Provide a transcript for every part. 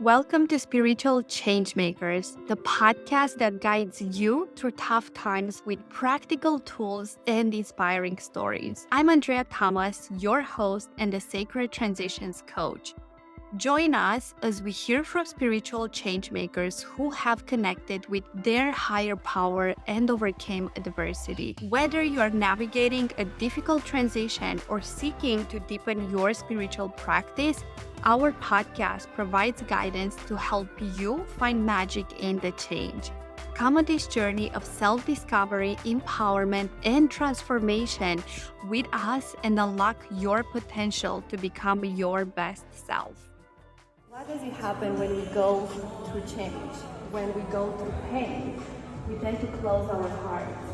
Welcome to Spiritual Changemakers, the podcast that guides you through tough times with practical tools and inspiring stories. I'm Andrea Thomas, your host and the Sacred Transitions Coach. Join us as we hear from spiritual changemakers who have connected with their higher power and overcame adversity. Whether you are navigating a difficult transition or seeking to deepen your spiritual practice, our podcast provides guidance to help you find magic in the change. Come on this journey of self-discovery, empowerment, and transformation with us and unlock your potential to become your best self. What does it happen when we go through change? When we go through pain, we tend to close our hearts.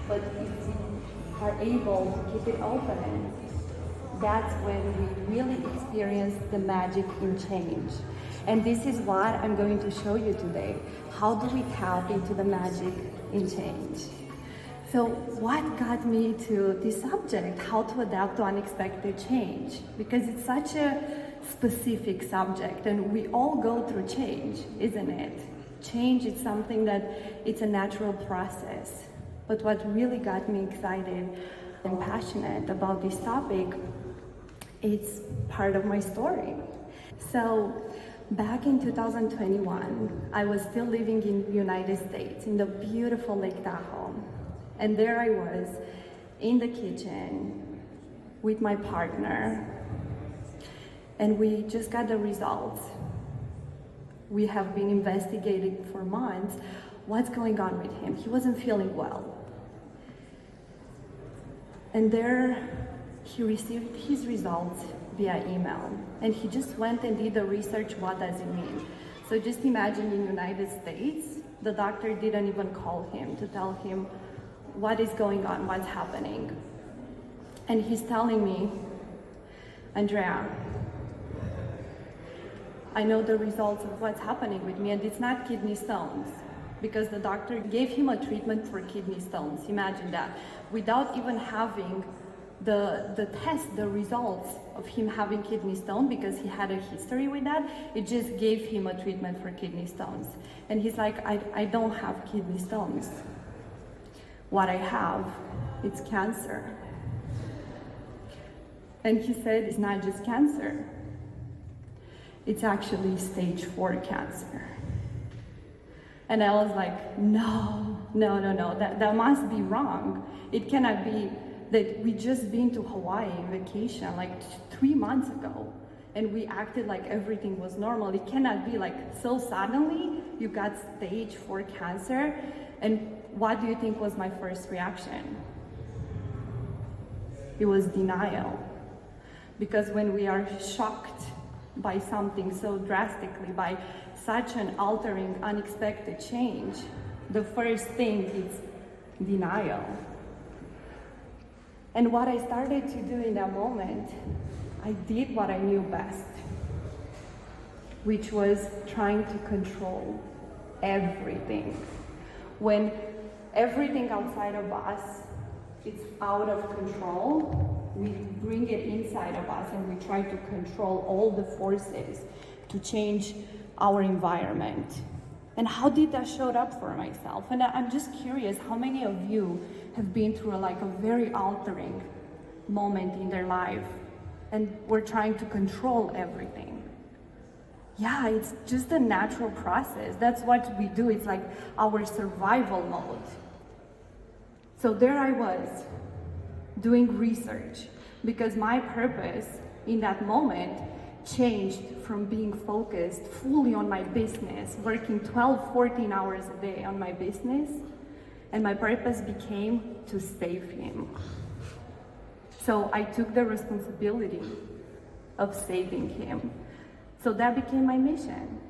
But if we are able to keep it open, that's when we really experience the magic in change. And this is what I'm going to show you today. How do we tap into the magic in change? So what got me to this subject, how to adapt to unexpected change? Because it's such a specific subject and we all go through change, isn't it? Change is something that it's a natural process. But what really got me excited and passionate about this topic, it's part of my story. So back in 2021, I was still living in the United States in the beautiful Lake Tahoe. And there I was in the kitchen with my partner, and we just got the results. We have been investigating for months what's going on with him. He wasn't feeling well. And there he received his results via email, and he just went and did the research, what does it mean? So just imagine in the United States, the doctor didn't even call him to tell him what is going on, what's happening. And he's telling me, Andrea, I know the results of what's happening with me, and it's not kidney stones, because the doctor gave him a treatment for kidney stones. Imagine that, without even having the test, the results of him having kidney stone, because he had a history with that. It just gave him a treatment for kidney stones. And he's like, I don't have kidney stones. What I have, it's cancer. And he said, it's not just cancer. It's actually stage 4 cancer. And I was like, no, that must be wrong. It cannot be that we just been to Hawaii on vacation like 3 months ago, and we acted like everything was normal. It cannot be like so suddenly you got stage 4 cancer. And what do you think was my first reaction? It was denial. Because when we are shocked by something so drastically, by such an altering, unexpected change, the first thing is denial. And what I started to do in that moment, I did what I knew best, which was trying to control everything. When everything outside of us is out of control, we bring it inside of us and we try to control all the forces to change our environment. And how did that show up for myself? And I'm just curious, how many of you have been through a very altering moment in their life and we're trying to control everything? Yeah, it's just a natural process. That's what we do. It's like our survival mode. So there I was doing research because my purpose in that moment changed from being focused fully on my business, working 12, 14 hours a day on my business, and my purpose became to save him. So I took the responsibility of saving him. So that became my mission.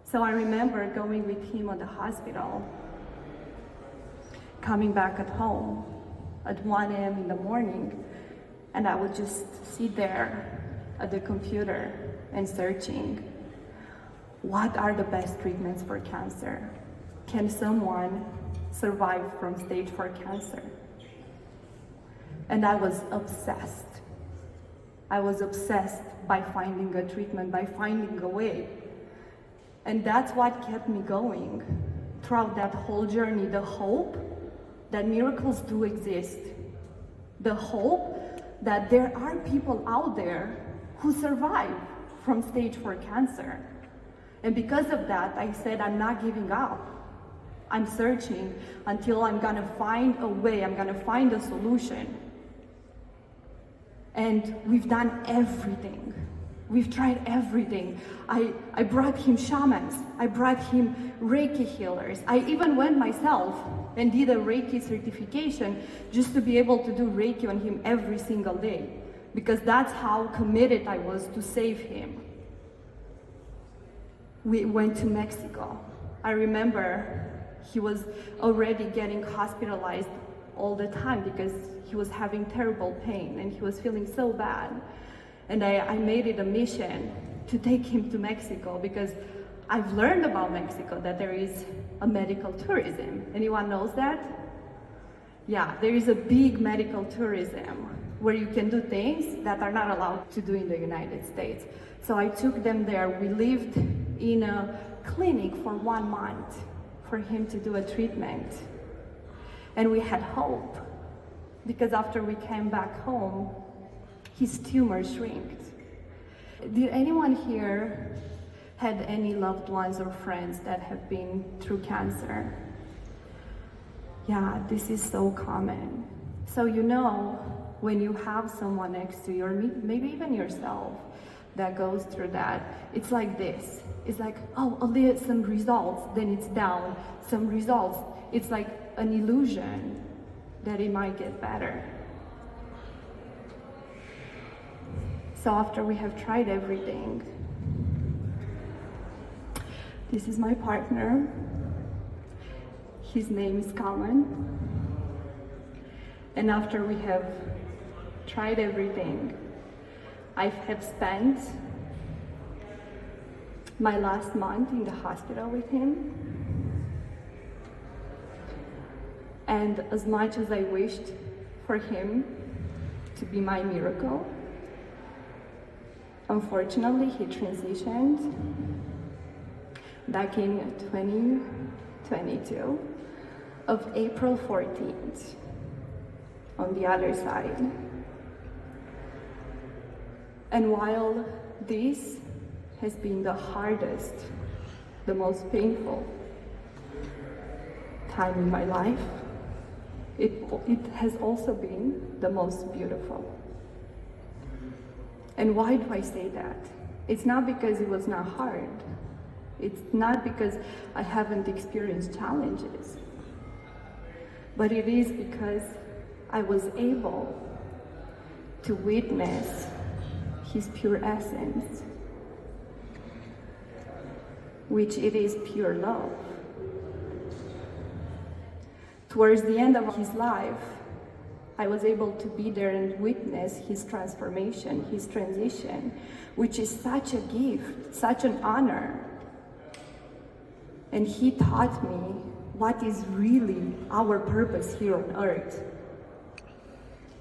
So I remember going with him at the hospital, coming back at home at 1 a.m. in the morning, and I would just sit there at the computer and searching, what are the best treatments for cancer? Can someone survive from stage 4 cancer? And I was obsessed. I was obsessed by finding a treatment, by finding a way And that's what kept me going throughout that whole journey, the hope that miracles do exist. The hope that there are people out there who survive from stage 4 cancer. And because of that, I said, I'm not giving up. I'm searching until I'm gonna find a way, I'm gonna find a solution. And we've done everything. We've tried everything. I brought him shamans. I brought him Reiki healers. I even went myself and did a Reiki certification just to be able to do Reiki on him every single day, because that's how committed I was to save him. We went to Mexico. I remember he was already getting hospitalized all the time because he was having terrible pain and he was feeling so bad. And I made it a mission to take him to Mexico because I've learned about Mexico that there is a medical tourism. Anyone knows that? Yeah, there is a big medical tourism where you can do things that are not allowed to do in the United States. So I took them there. We lived in a clinic for 1 month for him to do a treatment. And we had hope because after we came back home, his tumor shrinked. Did anyone here had any loved ones or friends that have been through cancer? Yeah, this is so common. So you know, when you have someone next to you, or maybe even yourself, that goes through that, it's like this. It's like, oh, I'll get some results, then it's down. Some results, it's like an illusion that it might get better. So after we have tried everything, this is my partner. His name is Colin. And after we have tried everything, I have spent my last month in the hospital with him. And as much as I wished for him to be my miracle, unfortunately, he transitioned back in 2022 of April 14th on the other side. And while this has been the hardest, the most painful time in my life, it has also been the most beautiful. And why do I say that? It's not because it was not hard. It's not because I haven't experienced challenges. But it is because I was able to witness his pure essence, which it is pure love. Towards the end of his life, I was able to be there and witness his transformation, his transition, which is such a gift, such an honor. And he taught me what is really our purpose here on earth.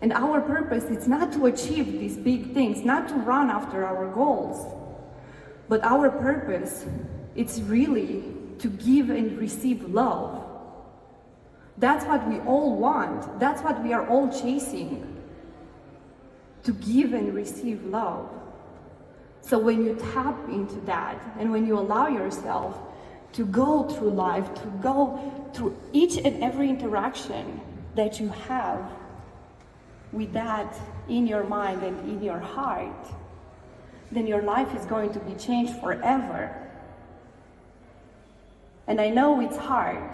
And our purpose is not to achieve these big things, not to run after our goals, but our purpose is really to give and receive love. That's what we all want. That's what we are all chasing. To give and receive love. So when you tap into that, and when you allow yourself to go through life, to go through each and every interaction that you have with that in your mind and in your heart, then your life is going to be changed forever. And I know it's hard,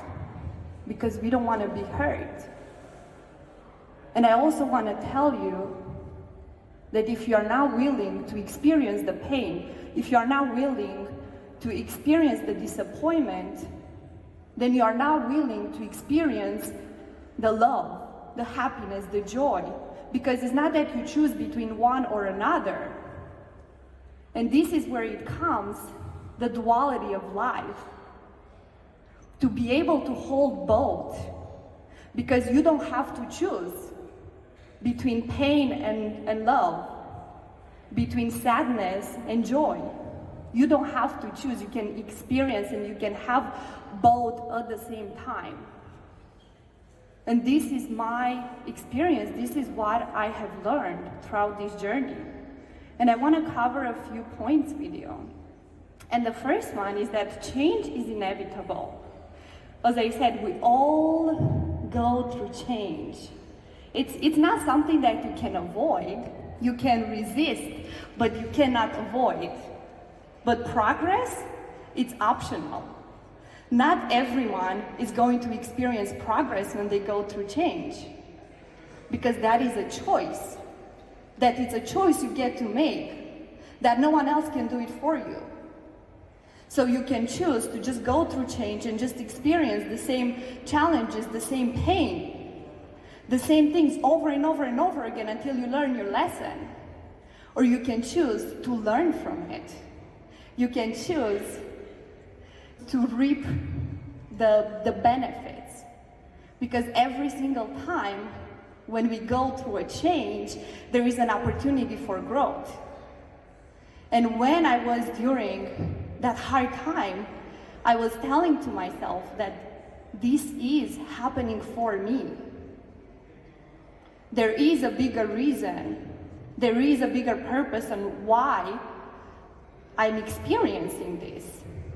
because we don't want to be hurt. And I also want to tell you that if you are not willing to experience the pain, if you are not willing to experience the disappointment, then you are not willing to experience the love, the happiness, the joy. Because it's not that you choose between one or another. And this is where it comes, the duality of life. To be able to hold both, because you don't have to choose between pain and love, between sadness and joy. You don't have to choose. You can experience and you can have both at the same time. And this is my experience. This is what I have learned throughout this journey. And I want to cover a few points with you. And the first one is that change is inevitable. As I said, we all go through change. It's not something that you can avoid. You can resist, but you cannot avoid. But progress, it's optional. Not everyone is going to experience progress when they go through change, because that is a choice. That it's a choice you get to make, that no one else can do it for you. So you can choose to just go through change and just experience the same challenges, the same pain, the same things over and over and over again until you learn your lesson. Or you can choose to learn from it. You can choose to reap the benefits. Because every single time when we go through a change, there is an opportunity for growth. And when I was during that hard time, I was telling to myself that this is happening for me. There is a bigger reason, there is a bigger purpose on why I'm experiencing this.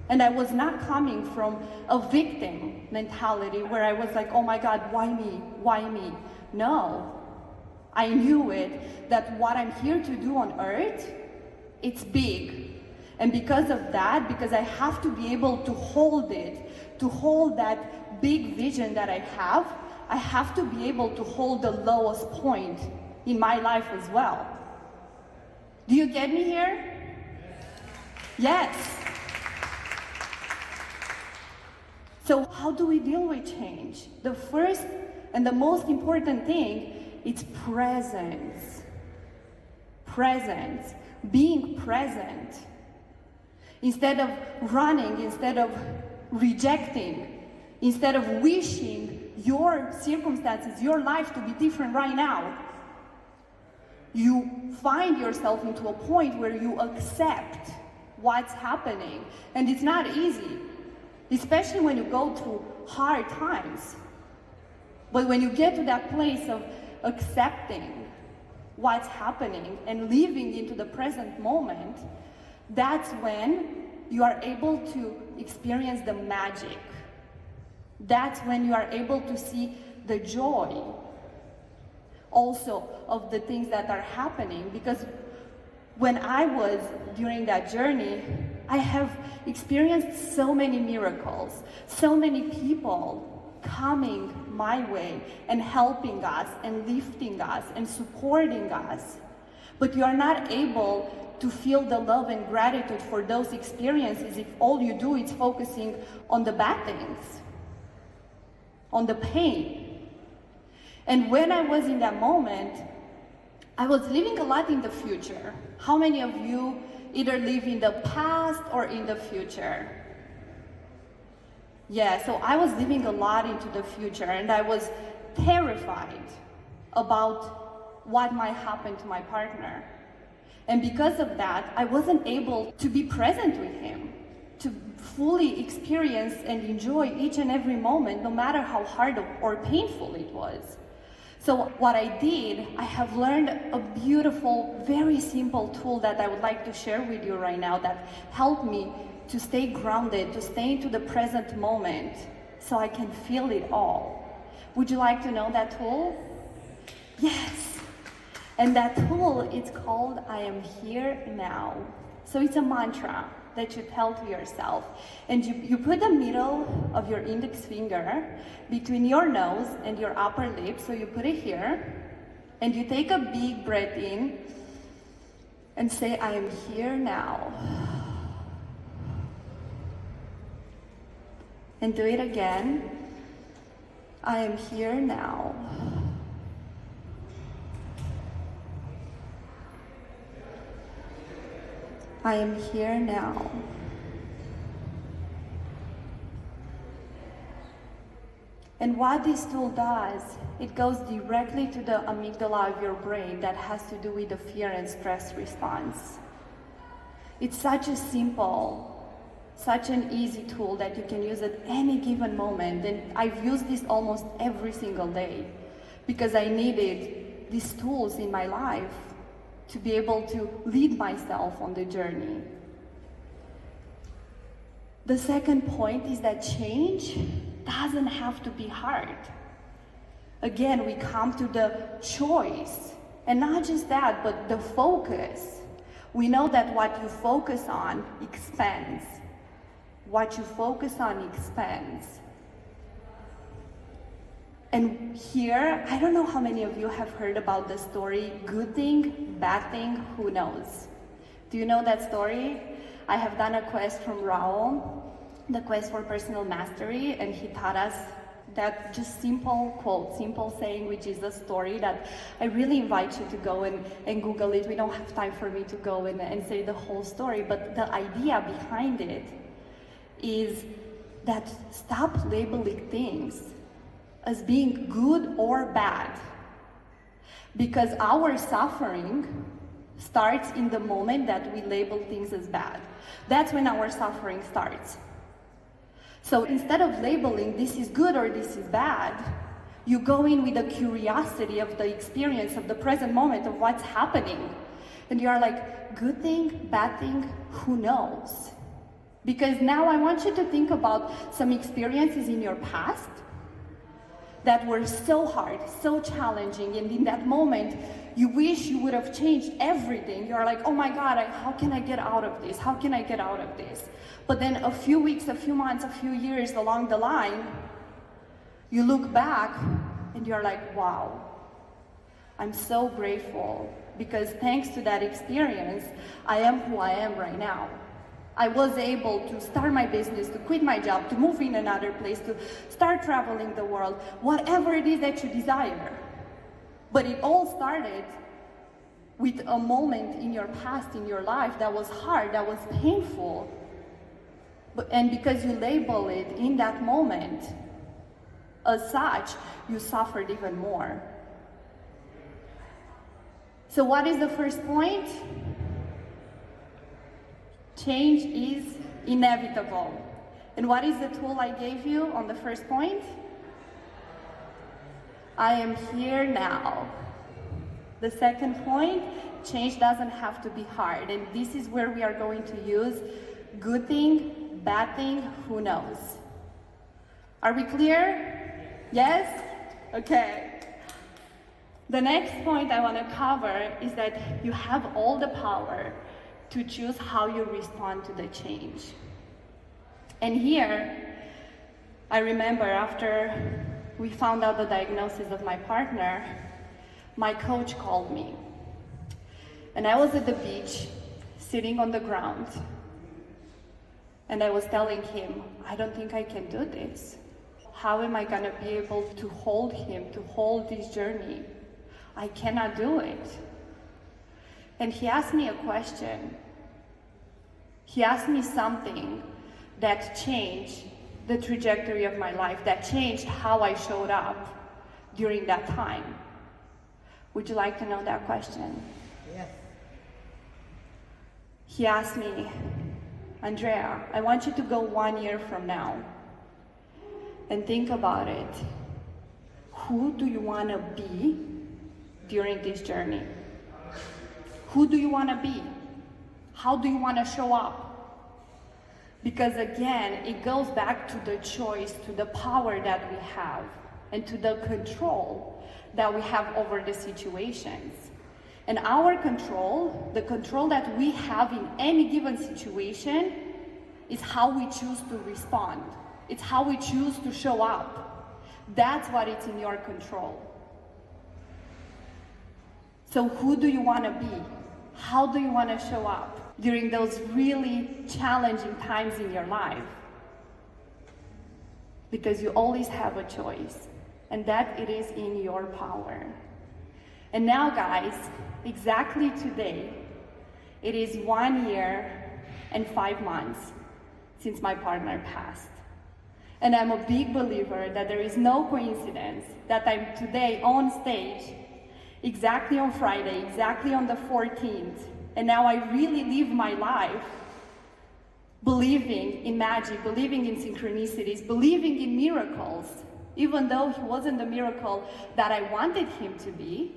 And I was not coming from a victim mentality where I was like, oh my God, why me? Why me? No, I knew it, that what I'm here to do on earth, it's big. And because of that, because I have to be able to hold it, to hold that big vision that I have to be able to hold the lowest point in my life as well. Do you get me here? Yes. So how do we deal with change? The first and the most important thing is presence. Presence. Being present. Instead of running, instead of rejecting, instead of wishing your circumstances, your life to be different right now, you find yourself into a point where you accept what's happening. And it's not easy, especially when you go through hard times. But when you get to that place of accepting what's happening and living into the present moment, that's when you are able to experience the magic. That's when you are able to see the joy also of the things that are happening. Because when I was during that journey, I have experienced so many miracles, so many people coming my way and helping us and lifting us and supporting us. But you are not able to feel the love and gratitude for those experiences if all you do is focusing on the bad things, on the pain. And when I was in that moment, I was living a lot in the future. How many of you either live in the past or in the future? Yeah, so I was living a lot into the future, and I was terrified about what might happen to my partner. And because of that, I wasn't able to be present with him, to fully experience and enjoy each and every moment, no matter how hard or painful it was. So what I did, I have learned a beautiful, very simple tool that I would like to share with you right now that helped me to stay grounded, to stay into the present moment, so I can feel it all. Would you like to know that tool? Yes. And that tool is called I am here now. So it's a mantra that you tell to yourself. And you put the middle of your index finger between your nose and your upper lip. So you put it here. And you take a big breath in and say, I am here now. And do it again. I am here now. I am here now. And what this tool does, it goes directly to the amygdala of your brain that has to do with the fear and stress response. It's such a simple, such an easy tool that you can use at any given moment. And I've used this almost every single day because I needed these tools in my life to be able to lead myself on the journey. The second point is that change doesn't have to be hard. Again, we come to the choice, and not just that, but the focus. We know that what you focus on expands. What you focus on expands. And here, I don't know how many of you have heard about the story, good thing, bad thing, who knows? Do you know that story? I have done a quest from Raul, the quest for personal mastery, and he taught us that just simple quote, simple saying, which is a story that I really invite you to go and Google it. We don't have time for me to go and say the whole story, but the idea behind it is that stop labeling things as being good or bad, because our suffering starts in the moment that we label things as bad. That's when our suffering starts. So instead of labeling this is good or this is bad, you go in with a curiosity of the experience of the present moment of what's happening. And you are like, good thing, bad thing, who knows? Because now I want you to think about some experiences in your past that were so hard, so challenging, and in that moment, you wish you would have changed everything. You're like, oh my God, how can I get out of this? How can I get out of this? But then a few weeks, a few months, a few years along the line, you look back and you're like, wow, I'm so grateful because thanks to that experience, I am who I am right now. I was able to start my business, to quit my job, to move in another place, to start traveling the world, whatever it is that you desire. But it all started with a moment in your past, in your life, that was hard, that was painful. And because you label it in that moment, as such, you suffered even more. So what is the first point? Change is inevitable. And what is the tool I gave you on the first point? I am here now. The second point, change doesn't have to be hard. And this is where we are going to use good thing, bad thing, who knows? Are we clear? Yes? Okay. The next point I want to cover is that you have all the power to choose how you respond to the change. And here, I remember after we found out the diagnosis of my partner, my coach called me. And I was at the beach, sitting on the ground, and I was telling him, I don't think I can do this. How am I gonna be able to hold him, to hold this journey? I cannot do it. And he asked me a question. He asked me something that changed the trajectory of my life, that changed how I showed up during that time. Would you like to know that question? Yes. He asked me, Andrea, I want you to go 1 year from now and think about it. Who do you want to be during this journey? Who do you want to be? How do you want to show up? Because again, it goes back to the choice, to the power that we have, and to the control that we have over the situations. And our control, the control that we have in any given situation, is how we choose to respond. It's how we choose to show up. That's what is in your control. So who do you want to be? How do you want to show up during those really challenging times in your life? Because you always have a choice, and that it is in your power. And now, guys, exactly today, it is 1 year and 5 months since my partner passed. And I'm a big believer that there is no coincidence that I'm today on stage, exactly on Friday, exactly on the 14th, And now I really live my life believing in magic, believing in synchronicities, believing in miracles, even though he wasn't the miracle that I wanted him to be,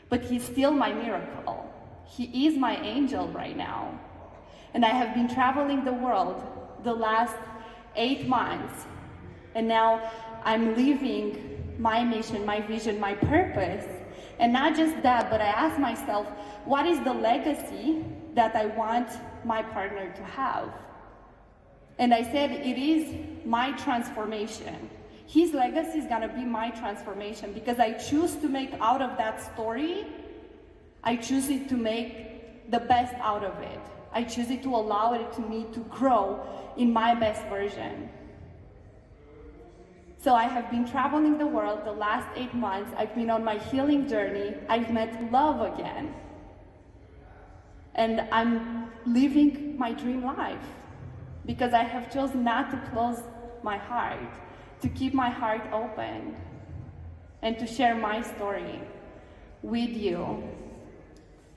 but he's still my miracle. He is my angel right now. And I have been traveling the world the last 8 months, and now I'm living my mission, my vision, my purpose. And not just that, but I ask myself, what is the legacy that I want my partner to have? And I said, it is my transformation. His legacy is gonna be my transformation, because I choose to make out of that story, I choose it to make the best out of it. I choose it to allow it to me to grow in my best version. So I have been traveling the world the last 8 months. I've been on my healing journey. I've met love again. And I'm living my dream life because I have chosen not to close my heart, to keep my heart open, and to share my story with you.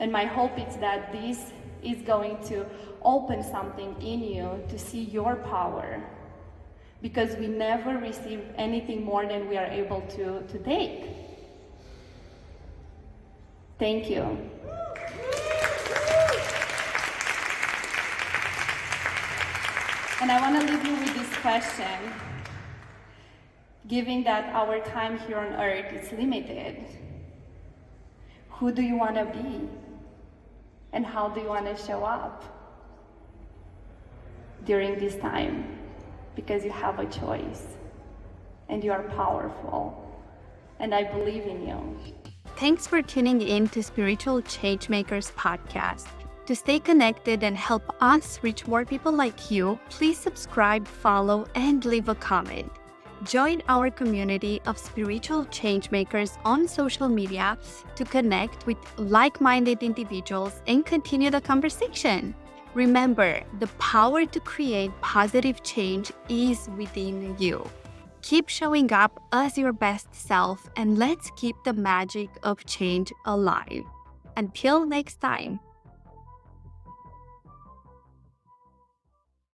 And my hope is that this is going to open something in you to see your power, because we never receive anything more than we are able to take. Thank you. And I want to leave you with this question. Given that our time here on earth is limited, who do you want to be? And how do you want to show up during this time? Because you have a choice, and you are powerful, and I believe in you. Thanks for tuning in to Spiritual Changemakers podcast. To stay connected and help us reach more people like you, please subscribe, follow, and leave a comment. Join our community of spiritual changemakers on social media to connect with like-minded individuals and continue the conversation. Remember, the power to create positive change is within you. Keep showing up as your best self, and let's keep the magic of change alive. Until next time.